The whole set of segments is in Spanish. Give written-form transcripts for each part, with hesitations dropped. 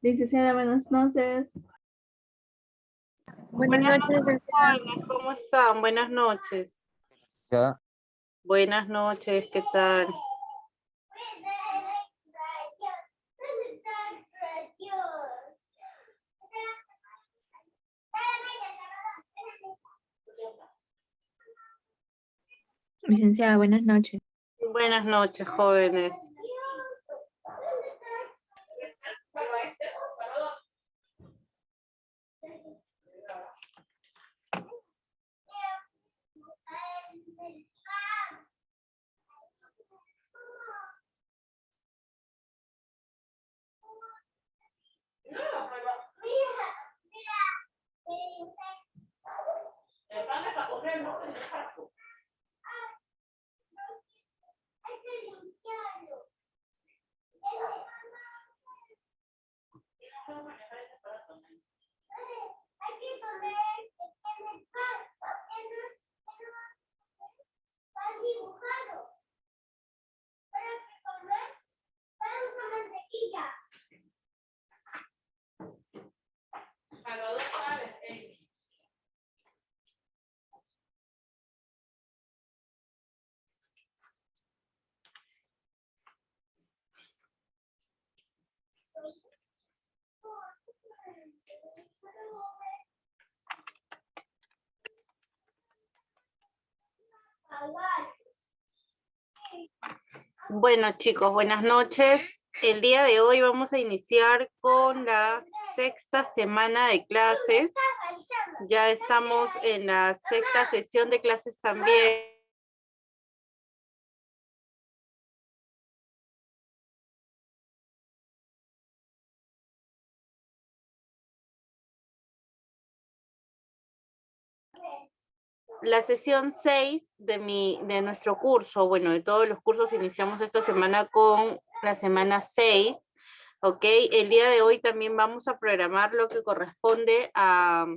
Licenciada, buenas noches. Buenas Buenas noches, noches, licenciada. jóvenes, ¿cómo están? Buenas noches. Ya, Buenas noches, ¿qué tal? Licenciada, buenas noches. Buenas noches, jóvenes. Bueno, chicos, buenas noches. El día de hoy vamos a iniciar con la sexta semana de clases. Ya estamos en la sexta sesión de clases también. La sesión 6 de nuestro curso, bueno, de todos los cursos iniciamos esta semana con la semana 6, ¿ok? El día de hoy también vamos a programar lo que corresponde a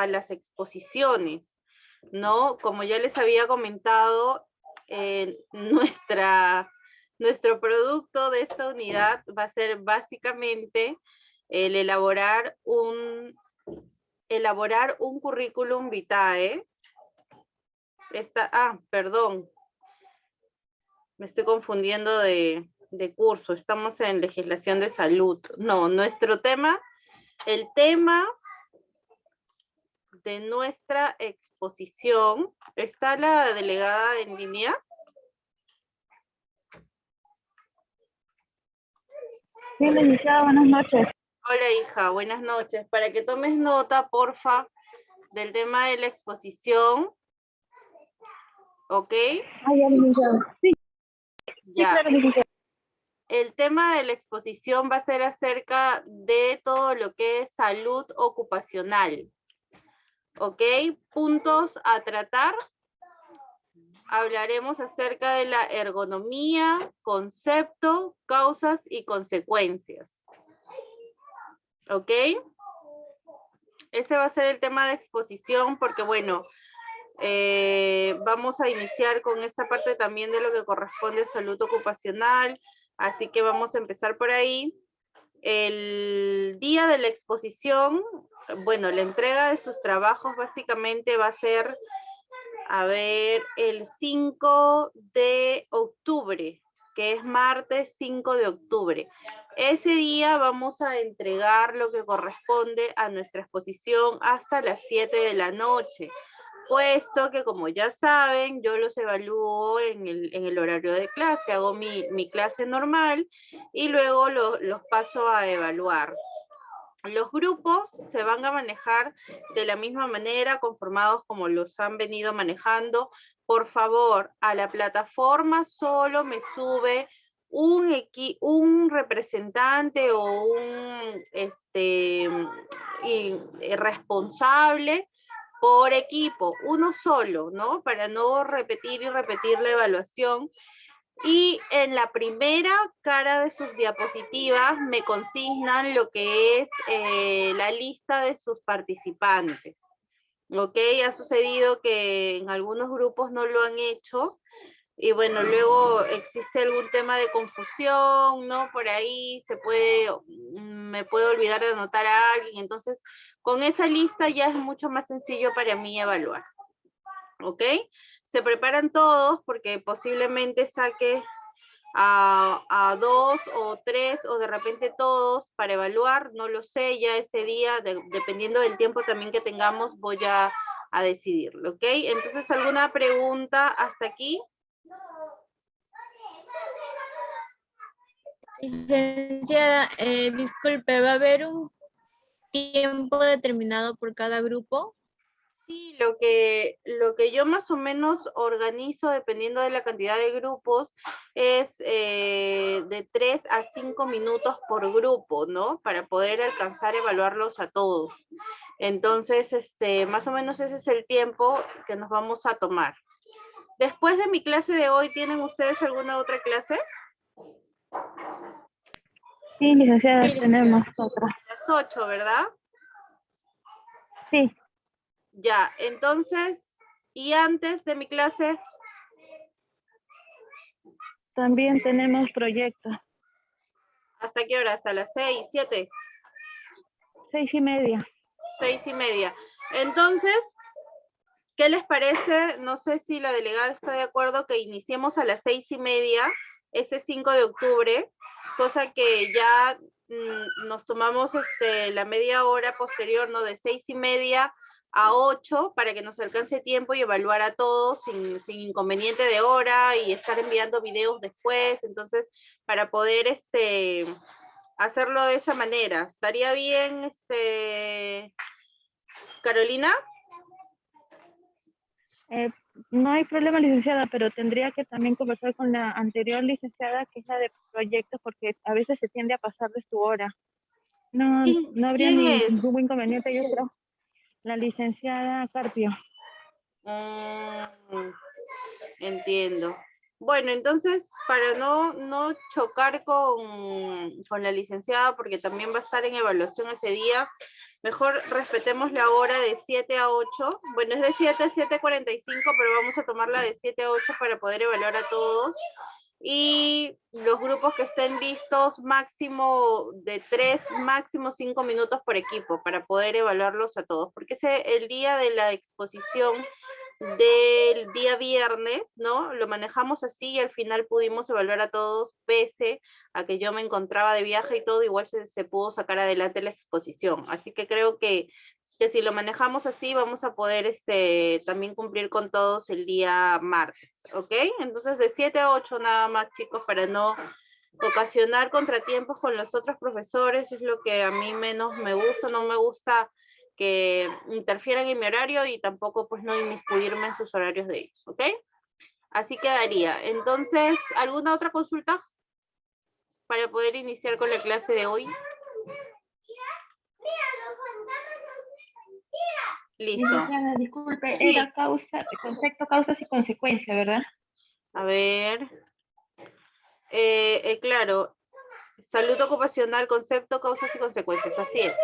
las exposiciones, ¿no? Como ya les había comentado, nuestro producto de esta unidad va a ser básicamente el elaborar un currículum vitae. Perdón, me estoy confundiendo de curso, estamos en legislación de salud. No, el tema de nuestra exposición, ¿está la delegada en línea? Sí, licenciada, buenas noches. Hola, hija, buenas noches. Para que tomes nota, porfa, del tema de la exposición. ¿Ok? Ya, licenciada. Sí, Ya. claro, licenciada. El tema de la exposición va a ser acerca de todo lo que es salud ocupacional. ¿Ok? Puntos a tratar. Hablaremos acerca de la ergonomía, concepto, causas y consecuencias. ¿Ok? Ese va a ser el tema de exposición porque, bueno, vamos a iniciar con esta parte también de lo que corresponde a salud ocupacional, así que vamos a empezar por ahí. El día de la exposición, bueno, la entrega de sus trabajos básicamente va a ser, el 5 de octubre, que es martes 5 de octubre. Ese día vamos a entregar lo que corresponde a nuestra exposición hasta las 7 de la noche, puesto que, como ya saben, yo los evalúo en el horario de clase, hago mi clase normal y luego los paso a evaluar. Los grupos se van a manejar de la misma manera, conformados como los han venido manejando. Por favor, a la plataforma solo me sube un representante o un responsable por equipo, uno solo, ¿no? Para no repetir la evaluación. Y en la primera cara de sus diapositivas me consignan lo que es la lista de sus participantes. ¿Ok? Ha sucedido que en algunos grupos no lo han hecho. Y bueno, luego existe algún tema de confusión, ¿no? Por ahí me puedo olvidar de anotar a alguien. Entonces, con esa lista ya es mucho más sencillo para mí evaluar. ¿Ok? Se preparan todos porque posiblemente saque a 2 o 3 o de repente todos para evaluar, no lo sé, ya ese día, dependiendo del tiempo también que tengamos, voy a decidirlo, ¿ok? Entonces, ¿alguna pregunta hasta aquí? Licenciada, disculpe, ¿va a haber un tiempo determinado por cada grupo? Sí, lo que yo más o menos organizo, dependiendo de la cantidad de grupos, es de 3 a 5 minutos por grupo, ¿no? Para poder alcanzar a evaluarlos a todos. Entonces, más o menos ese es el tiempo que nos vamos a tomar. Después de mi clase de hoy, ¿tienen ustedes alguna otra clase? Sí, licenciada, Sí, tenemos otra. Las 8, ¿verdad? Sí, Ya, entonces, ¿y antes de mi clase? también tenemos proyectos. ¿Hasta qué hora? ¿Hasta las 6, 7? 6:30. 6:30. Entonces, ¿qué les parece? No sé si la delegada está de acuerdo que iniciemos a las 6:30, ese 5 de octubre, cosa que ya nos tomamos la media hora posterior, ¿no? De 6:30 a 8 para que nos alcance tiempo y evaluar a todos sin inconveniente de hora y estar enviando videos después. Entonces, para poder hacerlo de esa manera. ¿Estaría bien, Carolina? No hay problema, licenciada, pero tendría que también conversar con la anterior licenciada, que es la de proyectos, porque a veces se tiende a pasar de su hora. No, no habría ¿Quién es? ningún inconveniente, yo creo. La licenciada Carpio. Entiendo. Bueno, entonces, para no chocar con la licenciada, porque también va a estar en evaluación ese día, mejor respetemos la hora de 7 a 8. Bueno, es de 7 a 7:45, pero vamos a tomarla de 7 a 8 para poder evaluar a todos. Y los grupos que estén listos, máximo de 3, máximo 5 minutos por equipo para poder evaluarlos a todos. Porque el día de la exposición del día viernes, ¿no? Lo manejamos así y al final pudimos evaluar a todos, pese a que yo me encontraba de viaje y todo, igual se pudo sacar adelante la exposición. Así que creo que si lo manejamos así, vamos a poder también cumplir con todos el día martes, ¿ok? Entonces, de 7 a 8 nada más, chicos, para no ocasionar contratiempos con los otros profesores, es lo que a mí menos me gusta, no me gusta que interfieran en mi horario y tampoco pues no inmiscuirme en sus horarios de ellos, ¿ok? Así quedaría. Entonces, ¿alguna otra consulta para poder iniciar con la clase de hoy? Listo. Licenciada, disculpe, Sí. era concepto, causas y consecuencias, ¿verdad? A ver. Claro. Salud ocupacional, concepto, causas y consecuencias. Así es.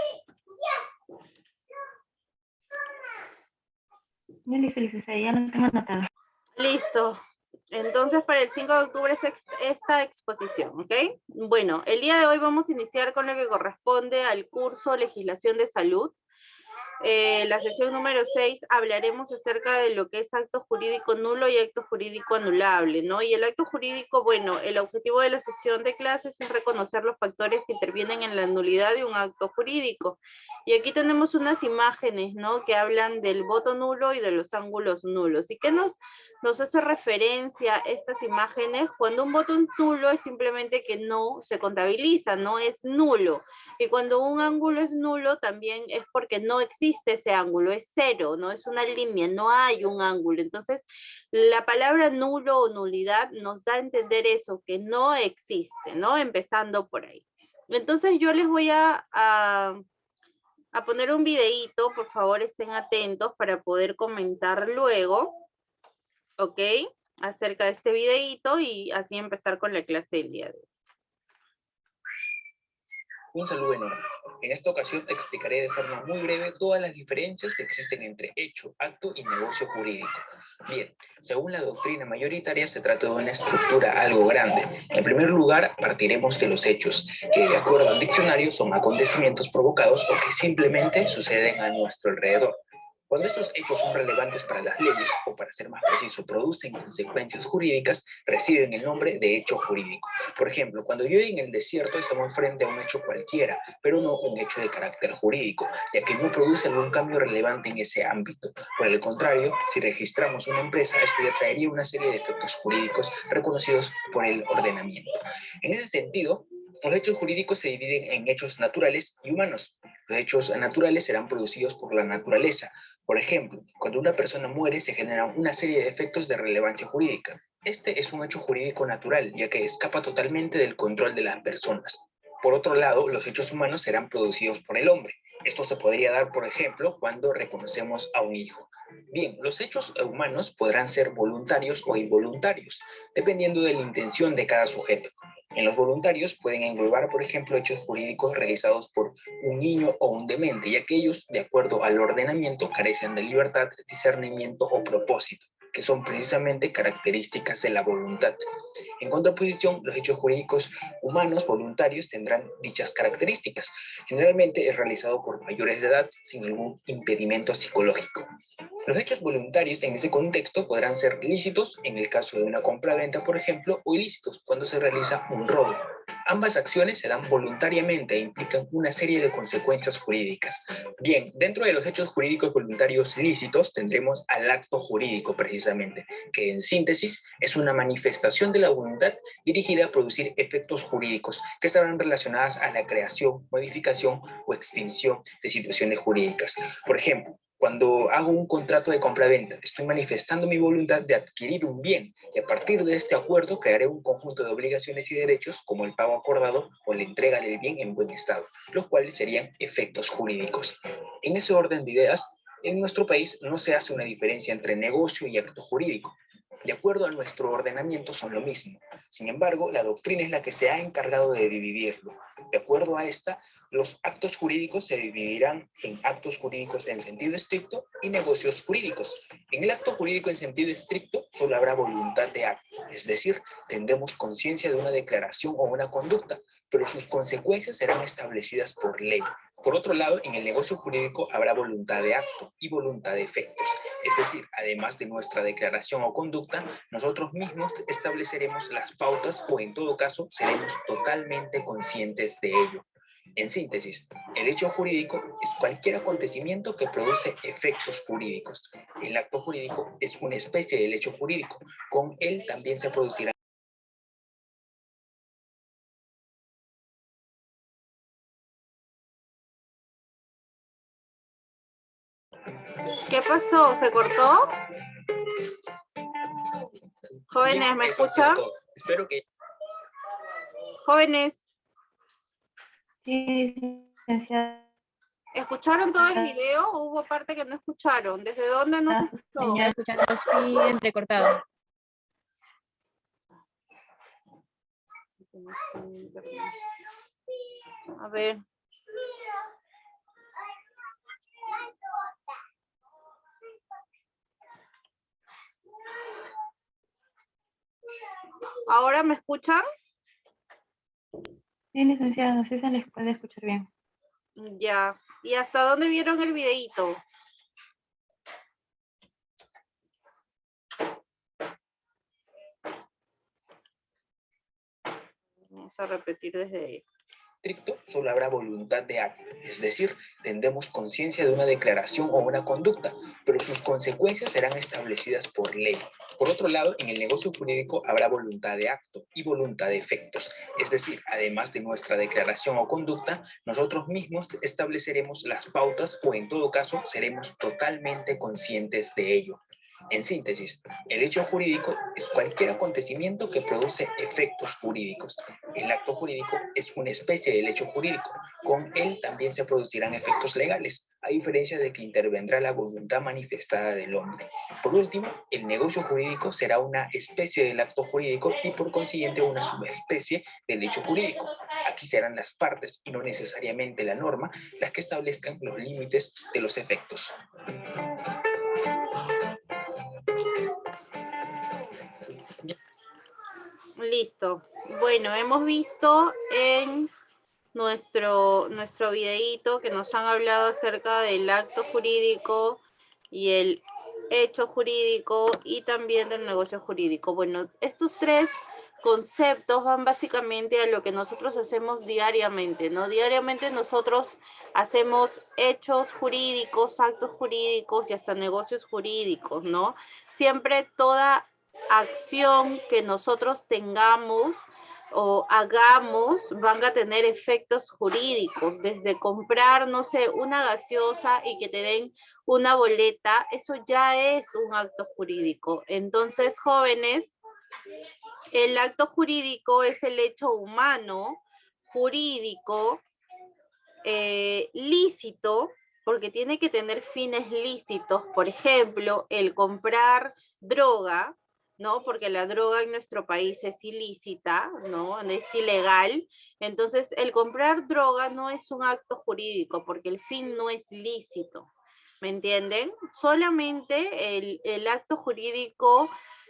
Ya listo, licenciada, ya lo tengo anotado. Listo. Entonces, para el 5 de octubre es esta exposición, ¿ok? Bueno, el día de hoy vamos a iniciar con lo que corresponde al curso Legislación de Salud. La sesión número 6 hablaremos acerca de lo que es acto jurídico nulo y acto jurídico anulable, ¿no? Y el acto jurídico, bueno, el objetivo de la sesión de clases es reconocer los factores que intervienen en la nulidad de un acto jurídico. Y aquí tenemos unas imágenes, ¿no? Que hablan del voto nulo y de los ángulos nulos. ¿Y qué nos hace referencia estas imágenes? Cuando un voto nulo es simplemente que no se contabiliza, no es nulo. Y cuando un ángulo es nulo, también es porque no existe ese ángulo, es cero, no es una línea, no hay un ángulo. Entonces, la palabra nulo o nulidad nos da a entender eso, que no existe, ¿no? Empezando por ahí. Entonces, yo les voy a poner un videíto, por favor, estén atentos para poder comentar luego, ¿ok? Acerca de este videíto y así empezar con la clase del día de hoy. Un saludo enorme. En esta ocasión te explicaré de forma muy breve todas las diferencias que existen entre hecho, acto y negocio jurídico. Bien, según la doctrina mayoritaria se trata de una estructura algo grande. En primer lugar, partiremos de los hechos, que de acuerdo al diccionario son acontecimientos provocados o que simplemente suceden a nuestro alrededor. Cuando estos hechos son relevantes para las leyes, o para ser más preciso, producen consecuencias jurídicas, reciben el nombre de hecho jurídico. Por ejemplo, cuando llueve en el desierto estamos frente a un hecho cualquiera, pero no un hecho de carácter jurídico, ya que no produce algún cambio relevante en ese ámbito. Por el contrario, si registramos una empresa, esto ya traería una serie de efectos jurídicos reconocidos por el ordenamiento. En ese sentido, los hechos jurídicos se dividen en hechos naturales y humanos. Los hechos naturales serán producidos por la naturaleza. Por ejemplo, cuando una persona muere se generan una serie de efectos de relevancia jurídica. Este es un hecho jurídico natural, ya que escapa totalmente del control de las personas. Por otro lado, los hechos humanos serán producidos por el hombre. Esto se podría dar, por ejemplo, cuando reconocemos a un hijo. Bien, los hechos humanos podrán ser voluntarios o involuntarios, dependiendo de la intención de cada sujeto. En los voluntarios pueden englobar, por ejemplo, hechos jurídicos realizados por un niño o un demente, y aquellos, de acuerdo al ordenamiento, carecen de libertad, discernimiento o propósito, que son precisamente características de la voluntad. En contraposición, los hechos jurídicos humanos voluntarios tendrán dichas características. Generalmente es realizado por mayores de edad sin ningún impedimento psicológico. Los hechos voluntarios en ese contexto podrán ser lícitos en el caso de una compra-venta, por ejemplo, o ilícitos cuando se realiza un robo. Ambas acciones se dan voluntariamente e implican una serie de consecuencias jurídicas. Bien, dentro de los hechos jurídicos voluntarios lícitos tendremos al acto jurídico precisamente, que en síntesis es una manifestación de la voluntad dirigida a producir efectos jurídicos que estarán relacionadas a la creación, modificación o extinción de situaciones jurídicas. Por ejemplo, cuando hago un contrato de compra-venta, estoy manifestando mi voluntad de adquirir un bien y a partir de este acuerdo crearé un conjunto de obligaciones y derechos como el pago acordado o la entrega del bien en buen estado, los cuales serían efectos jurídicos. En ese orden de ideas, en nuestro país no se hace una diferencia entre negocio y acto jurídico. De acuerdo a nuestro ordenamiento son lo mismo. Sin embargo, la doctrina es la que se ha encargado de dividirlo. De acuerdo a esta, los actos jurídicos se dividirán en actos jurídicos en sentido estricto y negocios jurídicos. En el acto jurídico en sentido estricto solo habrá voluntad de acto, es decir, tendremos conciencia de una declaración o una conducta, pero sus consecuencias serán establecidas por ley. Por otro lado, en el negocio jurídico habrá voluntad de acto y voluntad de efectos. Es decir, además de nuestra declaración o conducta, nosotros mismos estableceremos las pautas o en todo caso seremos totalmente conscientes de ello. En síntesis, el hecho jurídico es cualquier acontecimiento que produce efectos jurídicos. El acto jurídico es una especie del hecho jurídico. Con él también se producirá. ¿Qué pasó? ¿Se cortó? Jóvenes, ¿me escuchan? Espero que... Jóvenes, Sí, licenciada. ¿escucharon todo el video o hubo parte que no escucharon? ¿Desde dónde no se escuchó? Venía escuchando así entrecortado. A ver. ¿Ahora me escuchan? Sí, licenciada, sí se les puede escuchar bien. Ya. ¿Y hasta dónde vieron el videíto? Vamos a repetir desde ahí. Estricto, solo habrá voluntad de acto, es decir, tendremos conciencia de una declaración o una conducta, pero sus consecuencias serán establecidas por ley. Por otro lado, en el negocio jurídico habrá voluntad de acto y voluntad de efectos, es decir, además de nuestra declaración o conducta, nosotros mismos estableceremos las pautas o en todo caso seremos totalmente conscientes de ello. En síntesis, el hecho jurídico es cualquier acontecimiento que produce efectos jurídicos. El acto jurídico es una especie del hecho jurídico. Con él también se producirán efectos legales. a diferencia de que intervendrá la voluntad manifestada del hombre. Por último, el negocio jurídico será una especie del acto jurídico y por consiguiente una subespecie del hecho jurídico. Aquí serán las partes y no necesariamente la norma las que establezcan los límites de los efectos. Listo. Bueno, hemos visto en nuestro videíto que nos han hablado acerca del acto jurídico y el hecho jurídico y también del negocio jurídico. Bueno, estos tres conceptos van básicamente a lo que nosotros hacemos diariamente, ¿no? Diariamente nosotros hacemos hechos jurídicos, actos jurídicos y hasta negocios jurídicos, ¿no? Siempre toda acción que nosotros tengamos o hagamos van a tener efectos jurídicos, desde comprar, no sé, una gaseosa y que te den una boleta, eso ya es un acto jurídico. Entonces, jóvenes, el acto jurídico es el hecho humano, jurídico, lícito, porque tiene que tener fines lícitos, por ejemplo, el comprar droga, ¿no? Porque la droga en nuestro país es ilícita, ¿no? Es ilegal. Entonces, el comprar droga no es un acto jurídico, porque el fin no es lícito. ¿Me entienden? Solamente el acto jurídico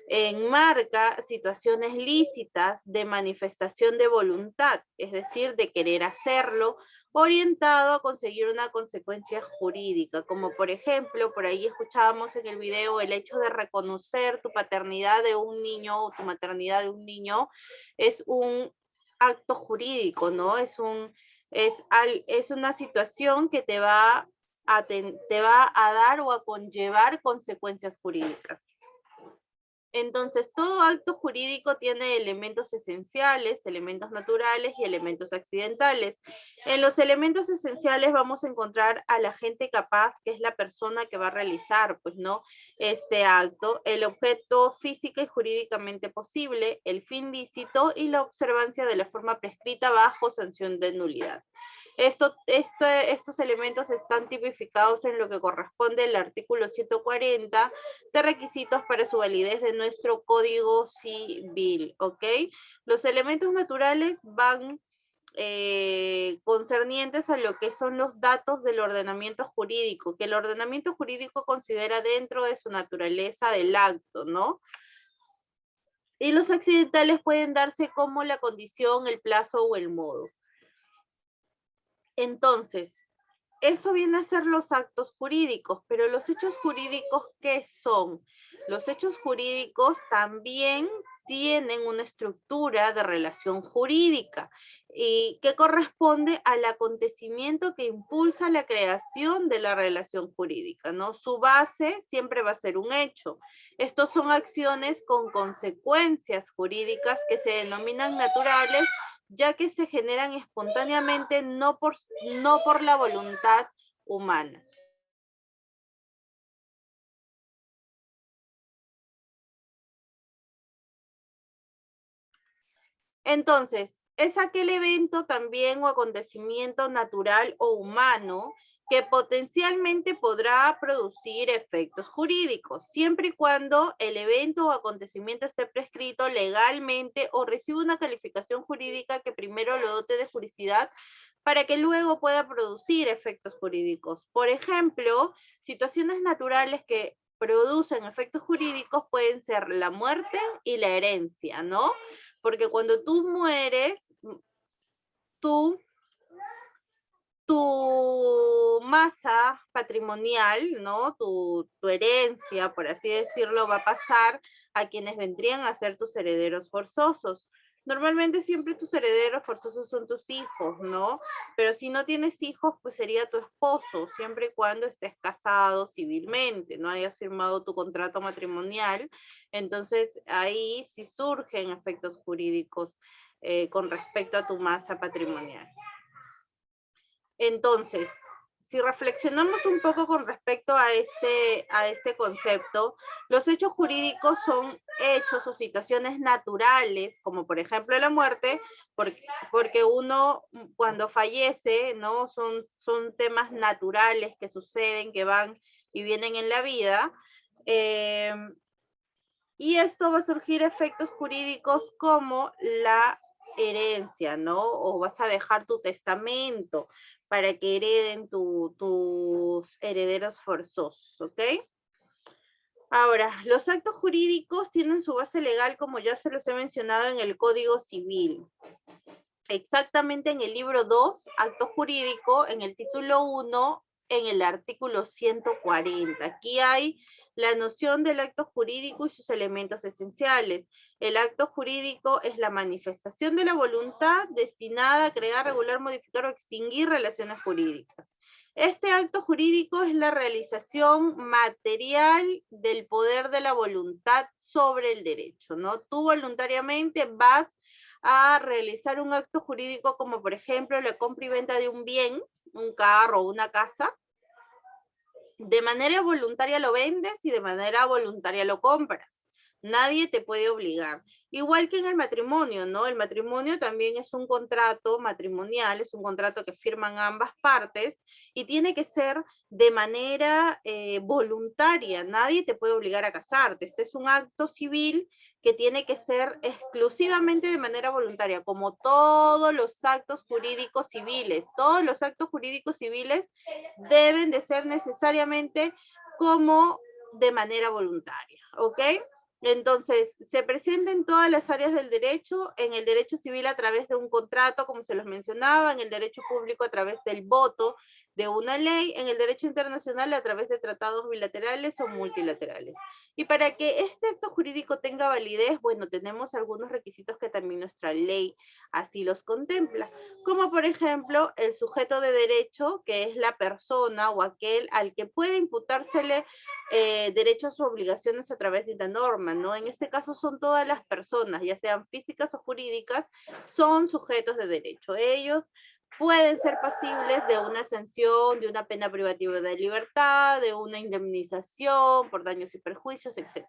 enmarca situaciones lícitas de manifestación de voluntad, es decir, de querer hacerlo, orientado a conseguir una consecuencia jurídica, como por ejemplo, por ahí escuchábamos en el video, el hecho de reconocer tu paternidad de un niño o tu maternidad de un niño es un acto jurídico, ¿no? Es una situación que te va a dar o a conllevar consecuencias jurídicas. Entonces, todo acto jurídico tiene elementos esenciales, elementos naturales y elementos accidentales. En los elementos esenciales vamos a encontrar al agente capaz, que es la persona que va a realizar, pues, ¿no? Este acto, el objeto física y jurídicamente posible, el fin lícito y la observancia de la forma prescrita bajo sanción de nulidad. Estos elementos están tipificados en lo que corresponde al artículo 140 de requisitos para su validez de nuestro Código Civil, ¿ok? Los elementos naturales van concernientes a lo que son los datos del ordenamiento jurídico, que el ordenamiento jurídico considera dentro de su naturaleza del acto, ¿no? Y los accidentales pueden darse como la condición, el plazo o el modo. Entonces, eso viene a ser los actos jurídicos, pero los hechos jurídicos, ¿qué son? Los hechos jurídicos también tienen una estructura de relación jurídica y que corresponde al acontecimiento que impulsa la creación de la relación jurídica, ¿no? Su base siempre va a ser un hecho. Estos son acciones con consecuencias jurídicas que se denominan naturales, ya que se generan espontáneamente, no por la voluntad humana. Entonces, es aquel evento también o acontecimiento natural o humano que potencialmente podrá producir efectos jurídicos, siempre y cuando el evento o acontecimiento esté prescrito legalmente o reciba una calificación jurídica que primero lo dote de juridicidad para que luego pueda producir efectos jurídicos. Por ejemplo, situaciones naturales que producen efectos jurídicos pueden ser la muerte y la herencia, ¿no? Porque cuando tú mueres, tu masa patrimonial, ¿no? Tu herencia, por así decirlo, va a pasar a quienes vendrían a ser tus herederos forzosos. Normalmente siempre tus herederos forzosos son tus hijos, ¿no? Pero si no tienes hijos, pues sería tu esposo, siempre y cuando estés casado civilmente, no hayas firmado tu contrato matrimonial. Entonces ahí sí surgen efectos jurídicos con respecto a tu masa patrimonial. Entonces, si reflexionamos un poco con respecto a este concepto, los hechos jurídicos son hechos o situaciones naturales, como por ejemplo la muerte, porque uno cuando fallece, ¿no? Son temas naturales que suceden, que van y vienen en la vida. Y esto va a surgir efectos jurídicos como la herencia, ¿no? O vas a dejar tu testamento para que hereden tus herederos forzosos, ¿ok? Ahora, los actos jurídicos tienen su base legal, como ya se los he mencionado, en el Código Civil. Exactamente en el libro 2, acto jurídico, en el título 1, en el artículo 140. Aquí hay la noción del acto jurídico y sus elementos esenciales. El acto jurídico es la manifestación de la voluntad destinada a crear, regular, modificar o extinguir relaciones jurídicas. Este acto jurídico es la realización material del poder de la voluntad sobre el derecho, ¿no? Tú voluntariamente vas a realizar un acto jurídico como por ejemplo la compra y venta de un bien, un carro o una casa. De manera voluntaria lo vendes y de manera voluntaria lo compras. Nadie te puede obligar. Igual que en el matrimonio, ¿no? El matrimonio también es un contrato matrimonial, es un contrato que firman ambas partes y tiene que ser de manera voluntaria. Nadie te puede obligar a casarte. Este es un acto civil que tiene que ser exclusivamente de manera voluntaria, como todos los actos jurídicos civiles. Todos los actos jurídicos civiles deben de ser necesariamente como de manera voluntaria, ¿ok? Entonces, se presenta en todas las áreas del derecho, en el derecho civil a través de un contrato, como se los mencionaba, en el derecho público a través del voto de una ley, en el derecho internacional a través de tratados bilaterales o multilaterales. Y para que este acto jurídico tenga validez, bueno, tenemos algunos requisitos que también nuestra ley así los contempla, como por ejemplo el sujeto de derecho, que es la persona o aquel al que puede imputársele derechos o obligaciones a través de una norma, ¿no? En este caso son todas las personas, ya sean físicas o jurídicas, son sujetos de derecho. Ellos pueden ser pasibles de una sanción, de una pena privativa de libertad, de una indemnización por daños y perjuicios, etc.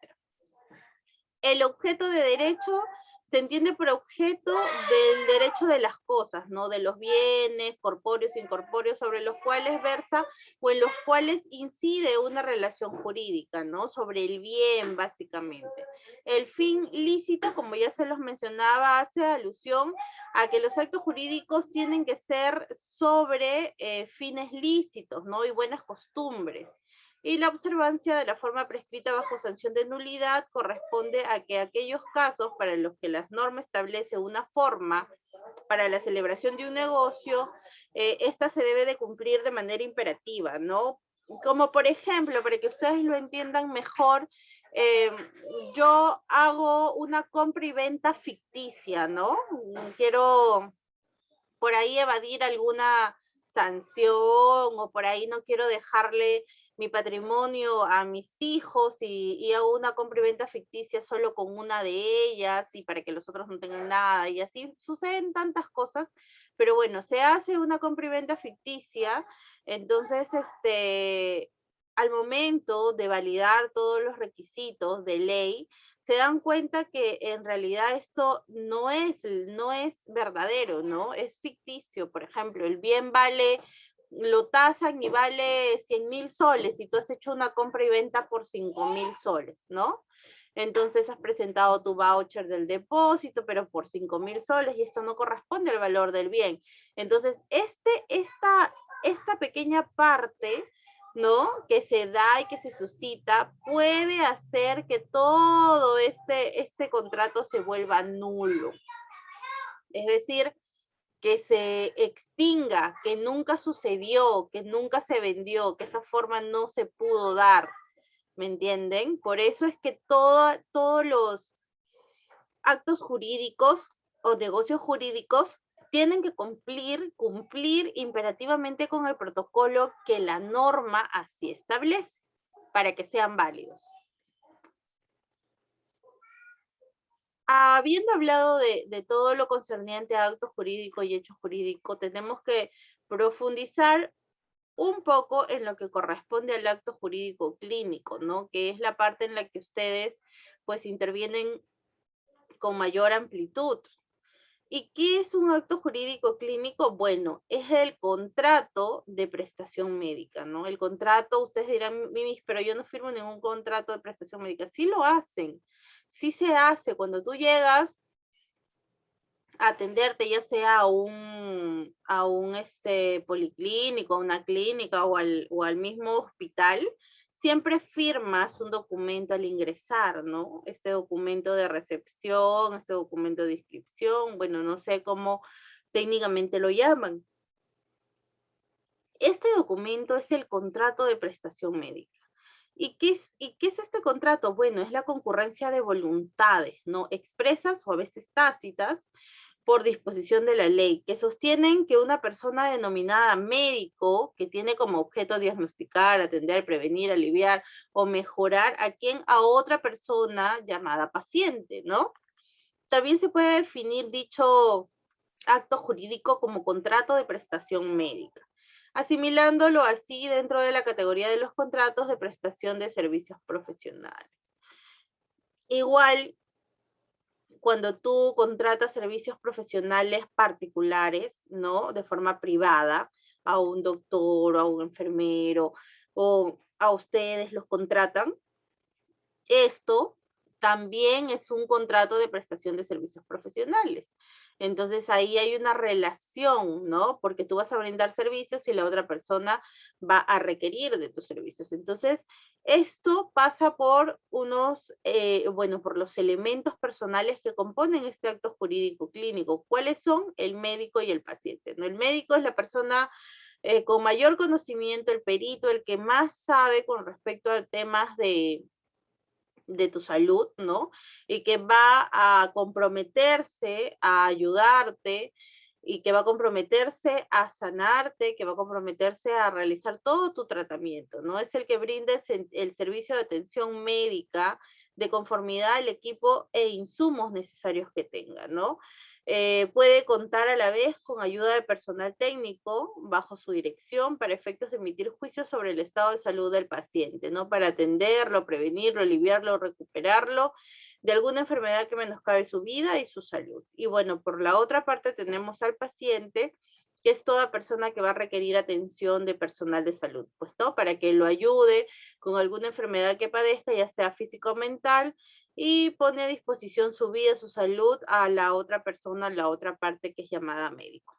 El objeto de derecho se entiende por objeto del derecho de las cosas, ¿no? De los bienes, corpóreos e incorpóreos, sobre los cuales versa o en los cuales incide una relación jurídica, ¿no? Sobre el bien, básicamente. El fin lícito, como ya se los mencionaba, hace alusión a que los actos jurídicos tienen que ser sobre fines lícitos, ¿no? Y buenas costumbres. Y la observancia de la forma prescrita bajo sanción de nulidad corresponde a que aquellos casos para los que las normas establece una forma para la celebración de un negocio, esta se debe de cumplir de manera imperativa, ¿no? Como por ejemplo, para que ustedes lo entiendan mejor, yo hago una compra y venta ficticia, ¿no? Quiero por ahí evadir alguna sanción o por ahí no quiero dejarle mi patrimonio a mis hijos y hago una compra y venta ficticia solo con una de ellas y para que los otros no tengan nada y así suceden tantas cosas, pero bueno, se hace una compra y venta ficticia, entonces al momento de validar todos los requisitos de ley, se dan cuenta que en realidad esto no es verdadero, ¿no? Es ficticio. Por ejemplo, el bien vale, lo tasan y vale 100.000 soles y tú has hecho una compra y venta por 5.000 soles, ¿no? Entonces has presentado tu voucher del depósito, pero por 5.000 soles y esto no corresponde al valor del bien. Entonces, esta pequeña parte, ¿no? Que se da y que se suscita, puede hacer que todo este contrato se vuelva nulo. Es decir, que se extinga, que nunca sucedió, que nunca se vendió, que esa forma no se pudo dar. ¿Me entienden? Por eso es que todos los actos jurídicos o negocios jurídicos tienen que cumplir imperativamente con el protocolo que la norma así establece para que sean válidos. Habiendo hablado de todo lo concerniente a acto jurídico y hecho jurídico, tenemos que profundizar un poco en lo que corresponde al acto jurídico clínico, ¿no? Que es la parte en la que ustedes pues intervienen con mayor amplitud. ¿Y qué es un acto jurídico clínico? Bueno, es el contrato de prestación médica, ¿no? El contrato, ustedes dirán, Mimis, pero yo no firmo ningún contrato de prestación médica. Sí lo hacen, sí se hace. Cuando tú llegas a atenderte, ya sea a un policlínico, a una clínica o al mismo hospital, siempre firmas un documento al ingresar, ¿no? Este documento de recepción, este documento de inscripción, bueno, no sé cómo técnicamente lo llaman. Este documento es el contrato de prestación médica. ¿Y qué es este contrato? Bueno, es la concurrencia de voluntades, ¿no? Expresas o a veces tácitas, por disposición de la ley, que sostienen que una persona denominada médico, que tiene como objeto diagnosticar, atender, prevenir, aliviar o mejorar a otra persona llamada paciente, ¿no? También se puede definir dicho acto jurídico como contrato de prestación médica, asimilándolo así dentro de la categoría de los contratos de prestación de servicios profesionales. Igual, cuando tú contratas servicios profesionales particulares, ¿no? De forma privada, a un doctor o a un enfermero, o a ustedes los contratan, esto también es un contrato de prestación de servicios profesionales. Entonces ahí hay una relación, ¿no? Porque tú vas a brindar servicios y la otra persona va a requerir de tus servicios. Entonces, esto pasa por por los elementos personales que componen este acto jurídico clínico. ¿Cuáles son? El médico y el paciente, ¿no? El médico es la persona con mayor conocimiento, el perito, el que más sabe con respecto a temas de tu salud, ¿no? Y que va a comprometerse a ayudarte y que va a comprometerse a sanarte, que va a comprometerse a realizar todo tu tratamiento, ¿no? Es el que brinda el servicio de atención médica de conformidad al equipo e insumos necesarios que tenga, ¿no? Puede contar a la vez con ayuda de personal técnico bajo su dirección para efectos de emitir juicios sobre el estado de salud del paciente, ¿no? Para atenderlo, prevenirlo, aliviarlo, recuperarlo de alguna enfermedad que menoscabe su vida y su salud. Y bueno, por la otra parte tenemos al paciente, que es toda persona que va a requerir atención de personal de salud, pues, ¿no? Para que lo ayude con alguna enfermedad que padezca, ya sea físico o mental, y pone a disposición su vida, su salud a la otra persona, a la otra parte que es llamada médico.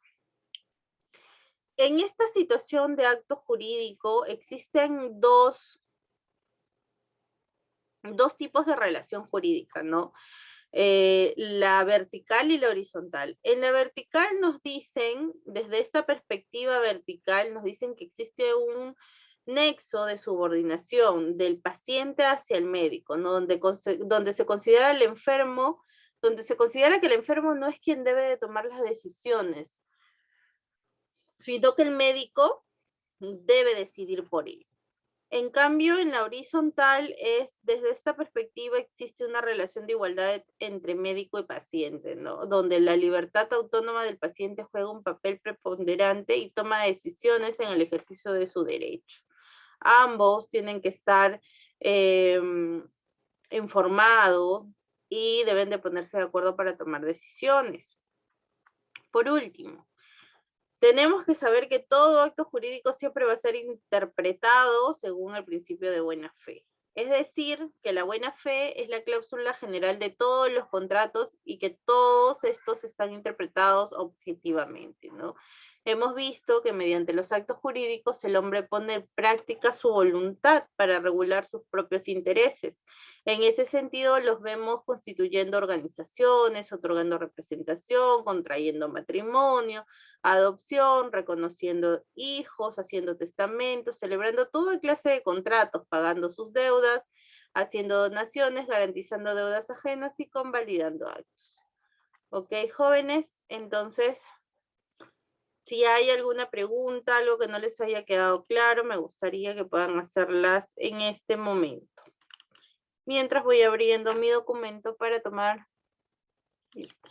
En esta situación de acto jurídico existen dos tipos de relación jurídica, ¿no? La vertical y la horizontal. En la vertical nos dicen, desde esta perspectiva vertical, nos dicen que existe un nexo de subordinación del paciente hacia el médico, ¿no? Donde se considera el enfermo, donde se considera que el enfermo no es quien debe de tomar las decisiones, sino que el médico debe decidir por él. En cambio, en la horizontal desde esta perspectiva existe una relación de igualdad entre médico y paciente, ¿no? Donde la libertad autónoma del paciente juega un papel preponderante y toma decisiones en el ejercicio de su derecho. Ambos tienen que estar informados y deben de ponerse de acuerdo para tomar decisiones. Por último, tenemos que saber que todo acto jurídico siempre va a ser interpretado según el principio de buena fe. Es decir, que la buena fe es la cláusula general de todos los contratos y que todos estos están interpretados objetivamente, ¿no? Hemos visto que mediante los actos jurídicos el hombre pone en práctica su voluntad para regular sus propios intereses. En ese sentido los vemos constituyendo organizaciones, otorgando representación, contrayendo matrimonio, adopción, reconociendo hijos, haciendo testamentos, celebrando toda clase de contratos, pagando sus deudas, haciendo donaciones, garantizando deudas ajenas y convalidando actos. Ok, jóvenes, entonces, si hay alguna pregunta, algo que no les haya quedado claro, me gustaría que puedan hacerlas en este momento. Mientras voy abriendo mi documento para tomar lista.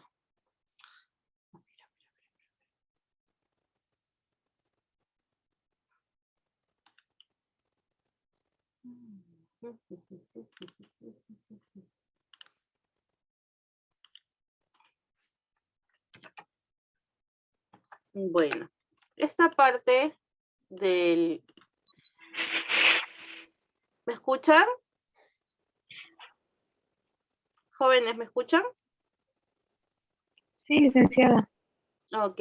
Bueno, esta parte del... ¿Me escuchan? Jóvenes, ¿me escuchan? Sí, licenciada. Ok.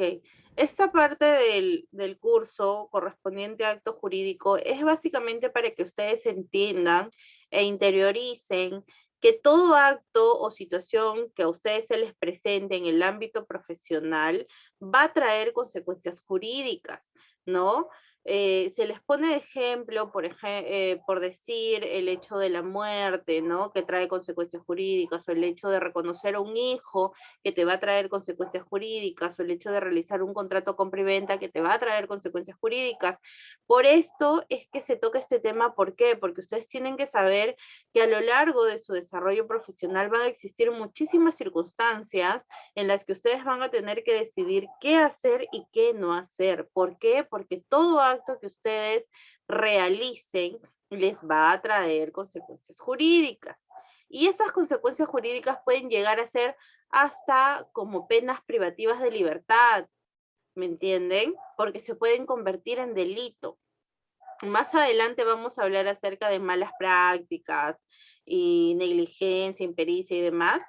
Esta parte del curso correspondiente a acto jurídico es básicamente para que ustedes entiendan e interioricen que todo acto o situación que a ustedes se les presente en el ámbito profesional va a traer consecuencias jurídicas, ¿no? Se les pone de ejemplo, por decir, el hecho de la muerte, ¿no? Que trae consecuencias jurídicas, o el hecho de reconocer a un hijo que te va a traer consecuencias jurídicas, o el hecho de realizar un contrato compra-venta que te va a traer consecuencias jurídicas. Por esto es que se toca este tema, ¿por qué? Porque ustedes tienen que saber que a lo largo de su desarrollo profesional van a existir muchísimas circunstancias en las que ustedes van a tener que decidir qué hacer y qué no hacer. ¿Por qué? Porque todo acto que ustedes realicen les va a traer consecuencias jurídicas. Y estas consecuencias jurídicas pueden llegar a ser hasta como penas privativas de libertad, ¿me entienden? Porque se pueden convertir en delito. Más adelante vamos a hablar acerca de malas prácticas y negligencia, impericia y demás,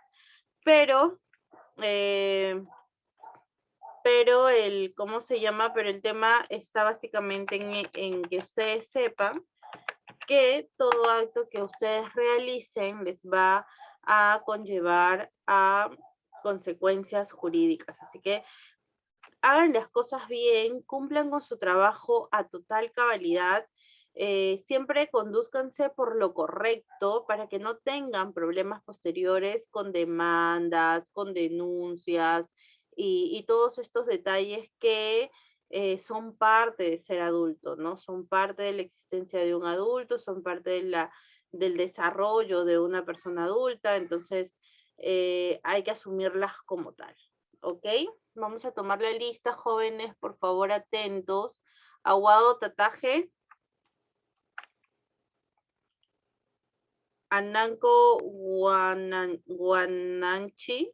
pero ¿cómo se llama? Pero el tema está básicamente en que ustedes sepan que todo acto que ustedes realicen les va a conllevar a consecuencias jurídicas. Así que hagan las cosas bien, cumplan con su trabajo a total cabalidad, siempre condúzcanse por lo correcto para que no tengan problemas posteriores con demandas, con denuncias y todos estos detalles que son parte de ser adulto, ¿no? Son parte de la existencia de un adulto, son parte del desarrollo de una persona adulta, entonces hay que asumirlas como tal, ¿ok? Vamos a tomar la lista, jóvenes, por favor, atentos. Aguado Tataje. Ananco Guananchi.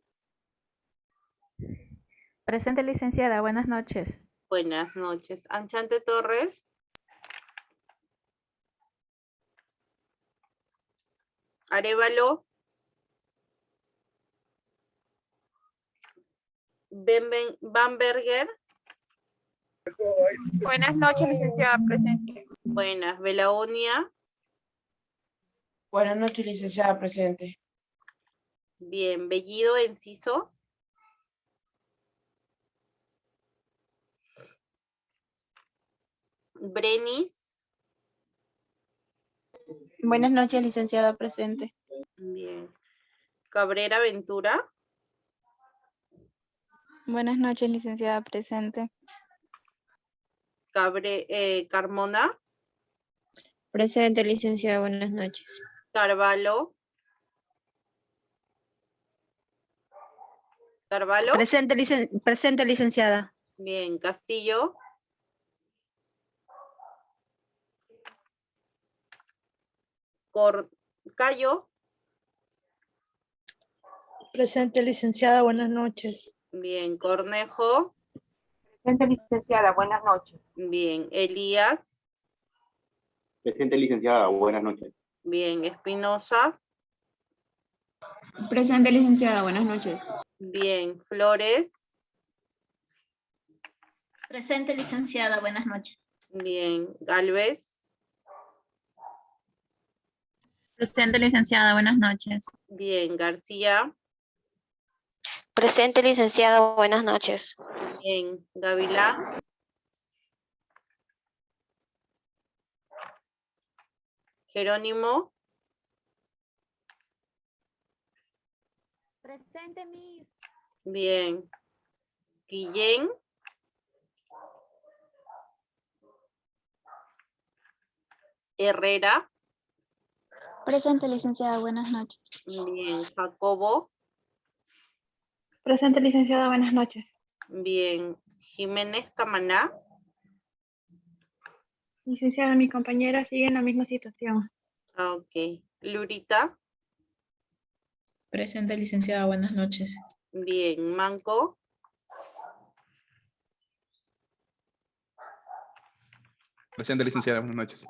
Presente, licenciada. Buenas noches. Buenas noches. Anchante Torres. Arevalo. Bamberger. Buenas noches, licenciada, presente. Buenas. Belaonia. Buenas noches, licenciada, presente. Bien. Bellido Enciso. Brenis. Buenas noches, licenciada, presente. Bien. Cabrera Ventura. Buenas noches, licenciada, presente. Carmona. Presente, licenciada, buenas noches. Carvalho. Carvalho. Presente, licenciada. Bien. Castillo. Cayo. Presente, licenciada, buenas noches. Bien. Cornejo. Presente, licenciada, buenas noches. Bien. Elías. Presente, licenciada, buenas noches. Bien. Espinosa. Presente, licenciada, buenas noches. Bien. Flores. Presente, licenciada, buenas noches. Bien. Galvez. Presente, licenciada, buenas noches. Bien. García. Presente, licenciada, buenas noches. Bien. Gavilán. Jerónimo. Presente, Miss. Bien. Guillén. Herrera. Presente, licenciada, buenas noches. Bien. Jacobo. Presente, licenciada, buenas noches. Bien. Jiménez Camaná. Licenciada, mi compañera sigue en la misma situación. Ok. Lurita. Presente, licenciada. Buenas noches. Bien. Manco. Presente, licenciada. Buenas noches.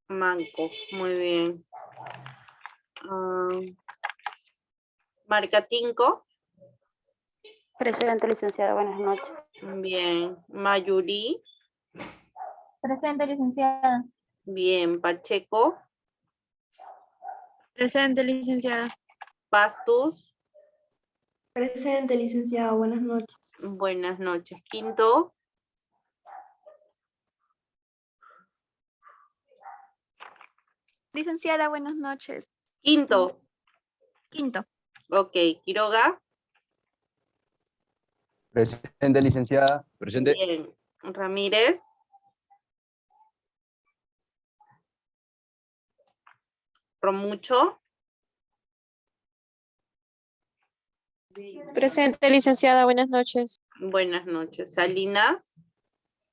Manco. Muy bien. Marcatinco. Presente, licenciada. Buenas noches. Bien. Mayuri. Presente, licenciada. Bien. Pacheco. Presente, licenciada. Pastus. Presente, licenciada. Buenas noches. Buenas noches. Quinto. Licenciada, buenas noches. Quinto. Quinto. Ok. Quiroga. Presente, licenciada. Presente. Bien. Ramírez. Romucho. Presente, licenciada. Buenas noches. Buenas noches. Salinas.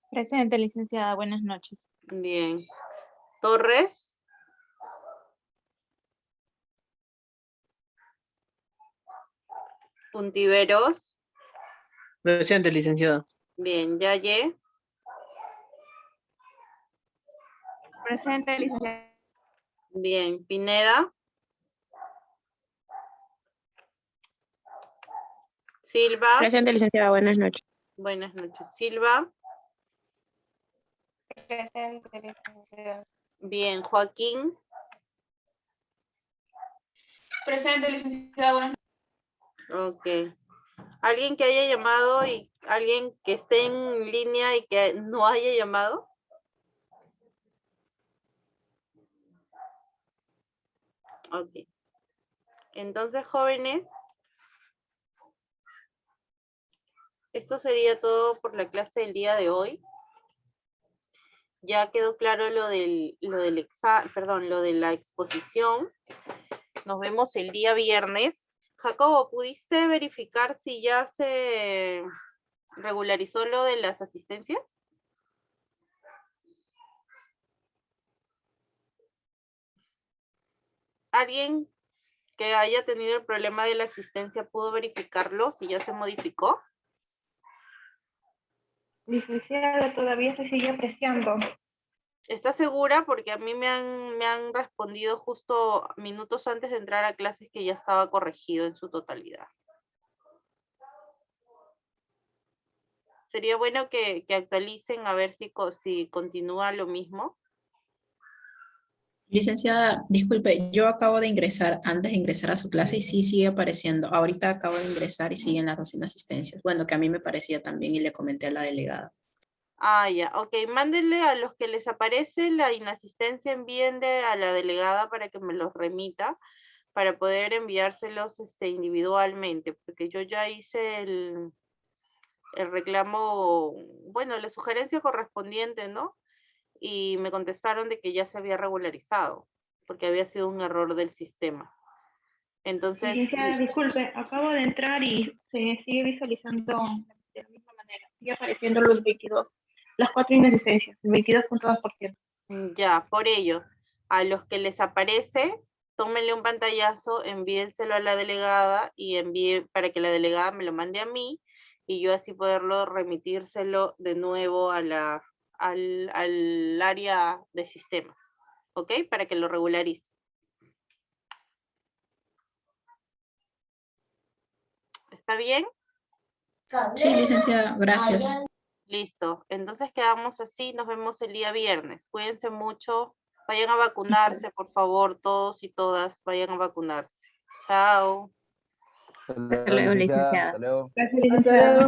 Presente, licenciada. Buenas noches. Bien. Torres. Puntiveros. Presente, licenciada. Bien. Yaye. Presente, licenciada. Bien. Pineda. Silva. Presente, licenciada. Buenas noches. Buenas noches. Silva. Presente, licenciada. Bien. Joaquín. Presente, licenciada. Buenas Ok. ¿Alguien que haya llamado y alguien que esté en línea y que no haya llamado? Ok. Entonces, jóvenes, esto sería todo por la clase del día de hoy. Ya quedó claro lo del examen, perdón, lo de la exposición. Nos vemos el día viernes. Jacobo, ¿pudiste verificar si ya se regularizó lo de las asistencias? ¿Alguien que haya tenido el problema de la asistencia pudo verificarlo, si ya se modificó? Licenciada, todavía se sigue apreciando. ¿Estás segura? Porque a mí me han respondido justo minutos antes de entrar a clases que ya estaba corregido en su totalidad. Sería bueno que actualicen a ver si continúa lo mismo. Licenciada, disculpe, yo acabo de ingresar antes de ingresar a su clase y sí sigue apareciendo. Ahorita acabo de ingresar y siguen las 2 inasistencias. Bueno, que a mí me parecía también y le comenté a la delegada. Ah, ya, ok. Mándenle a los que les aparece la inasistencia, envíenle a la delegada para que me los remita, para poder enviárselos individualmente, porque yo ya hice el reclamo, bueno, la sugerencia correspondiente, ¿no? Y me contestaron de que ya se había regularizado, porque había sido un error del sistema. Entonces, Licenciada, disculpe, acabo de entrar y se sigue visualizando de la misma manera. Sigue apareciendo los 22, las 4 inasistencias, el 22.2%. ya, por ello, a los que les aparece, tómenle un pantallazo, envíenselo a la delegada y envíe para que la delegada me lo mande a mí y yo así poderlo remitírselo de nuevo a al área de sistemas, ¿ok? Para que lo regularice. ¿Está bien? Sí, licenciada, gracias. Listo. Entonces quedamos así. Nos vemos el día viernes. Cuídense mucho. Vayan a vacunarse, por favor, todos y todas. Vayan a vacunarse. Chao. Hasta luego, licenciada. Hasta luego. Gracias, licenciada.